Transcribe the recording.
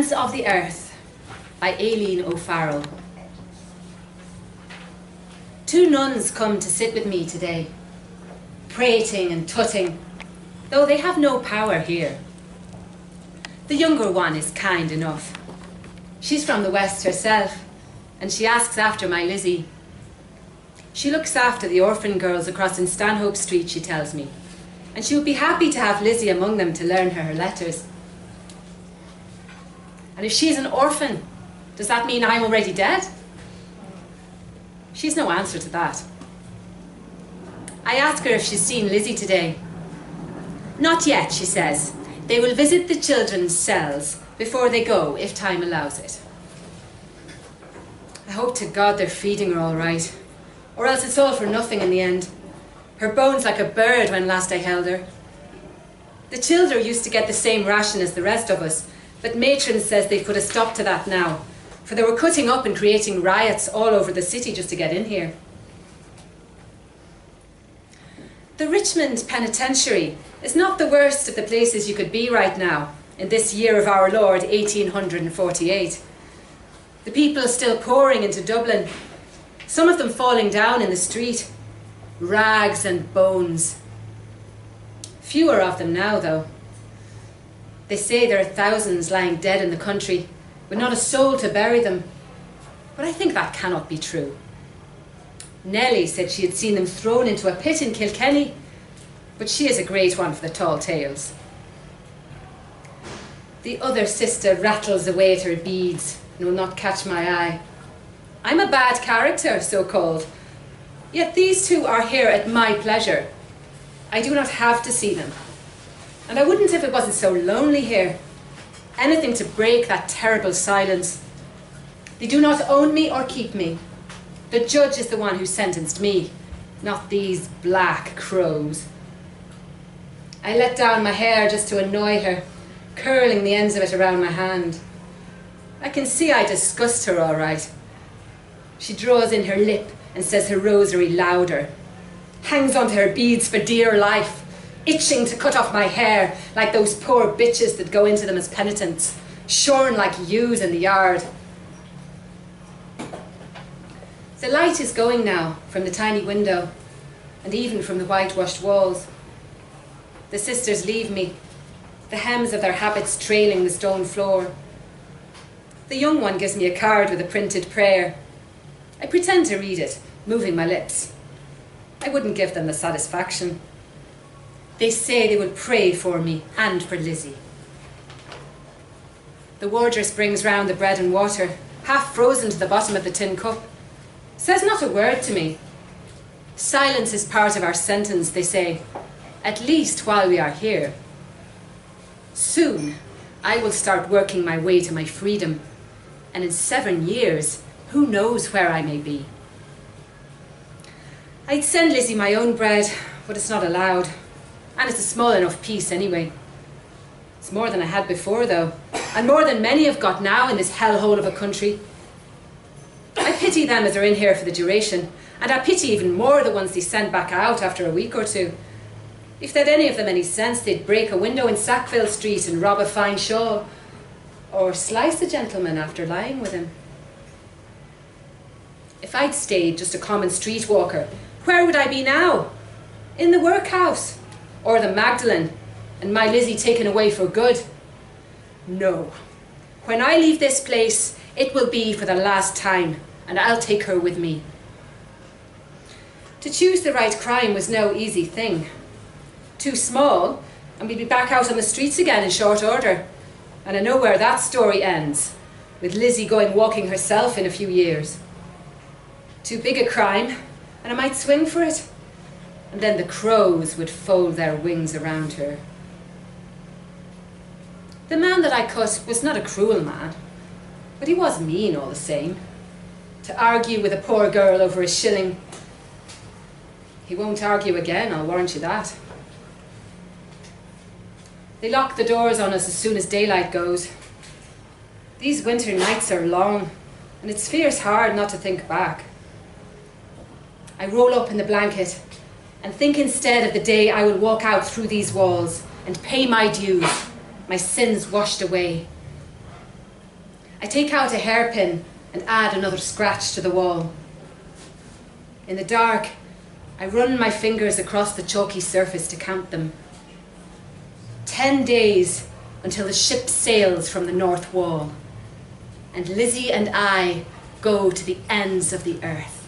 Hands of the Earth by Aileen O'Farrell. Two nuns come to sit with me today, prating and tutting, though they have no power here. The younger one is kind enough. She's from the West herself, and she asks after my Lizzie. She looks after the orphan girls across in Stanhope Street, she tells me, and she would be happy to have Lizzie among them to learn her letters. And if she's an orphan, does that mean I'm already dead? She's no answer to that. I ask her if she's seen Lizzie today. Not yet, she says. They will visit the children's cells before they go, if time allows it. I hope to God they're feeding her all right, or else it's all for nothing in the end. Her bone's like a bird when last I held her. The children used to get the same ration as the rest of us, but matron says they've put a stop to that now, for they were cutting up and creating riots all over the city just to get in here. The Richmond Penitentiary is not the worst of the places you could be right now, in this year of our Lord, 1848. The people are still pouring into Dublin, some of them falling down in the street, rags and bones. Fewer of them now, though. They say there are thousands lying dead in the country, with not a soul to bury them. But I think that cannot be true. Nellie said she had seen them thrown into a pit in Kilkenny, but she is a great one for the tall tales. The other sister rattles away at her beads and will not catch my eye. I'm a bad character, so-called, yet these two are here at my pleasure. I do not have to see them. And I wouldn't if it wasn't so lonely here. Anything to break that terrible silence. They do not own me or keep me. The judge is the one who sentenced me, not these black crows. I let down my hair just to annoy her, curling the ends of it around my hand. I can see I disgust her all right. She draws in her lip and says her rosary louder, hangs onto her beads for dear life, itching to cut off my hair like those poor bitches that go into them as penitents, shorn like ewes in the yard. The light is going now from the tiny window and even from the whitewashed walls. The sisters leave me, the hems of their habits trailing the stone floor. The young one gives me a card with a printed prayer. I pretend to read it, moving my lips. I wouldn't give them the satisfaction. They say they will pray for me and for Lizzie. The wardress brings round the bread and water, half frozen to the bottom of the tin cup. Says not a word to me. Silence is part of our sentence, they say, at least while we are here. Soon, I will start working my way to my freedom, and in 7 years, who knows where I may be. I'd send Lizzie my own bread, but it's not allowed. And it's a small enough piece anyway. It's more than I had before, though, and more than many have got now in this hellhole of a country. I pity them as are in here for the duration, and I pity even more the ones they send back out after a week or two. If they'd any of them any sense, they'd break a window in Sackville Street and rob a fine shawl, or slice a gentleman after lying with him. If I'd stayed just a common streetwalker, where would I be now? In the workhouse, or the Magdalene, and my Lizzie taken away for good? No. When I leave this place, it will be for the last time, and I'll take her with me. To choose the right crime was no easy thing. Too small, and we'd be back out on the streets again in short order. And I know where that story ends, with Lizzie going walking herself in a few years. Too big a crime, and I might swing for it. And then the crows would fold their wings around her. The man that I cut was not a cruel man, but he was mean all the same. To argue with a poor girl over a shilling. He won't argue again, I'll warrant you that. They lock the doors on us as soon as daylight goes. These winter nights are long, and it's fierce hard not to think back. I roll up in the blanket and think instead of the day I will walk out through these walls and pay my dues, my sins washed away. I take out a hairpin and add another scratch to the wall. In the dark, I run my fingers across the chalky surface to count them. 10 days until the ship sails from the North Wall, and Lizzie and I go to the ends of the earth.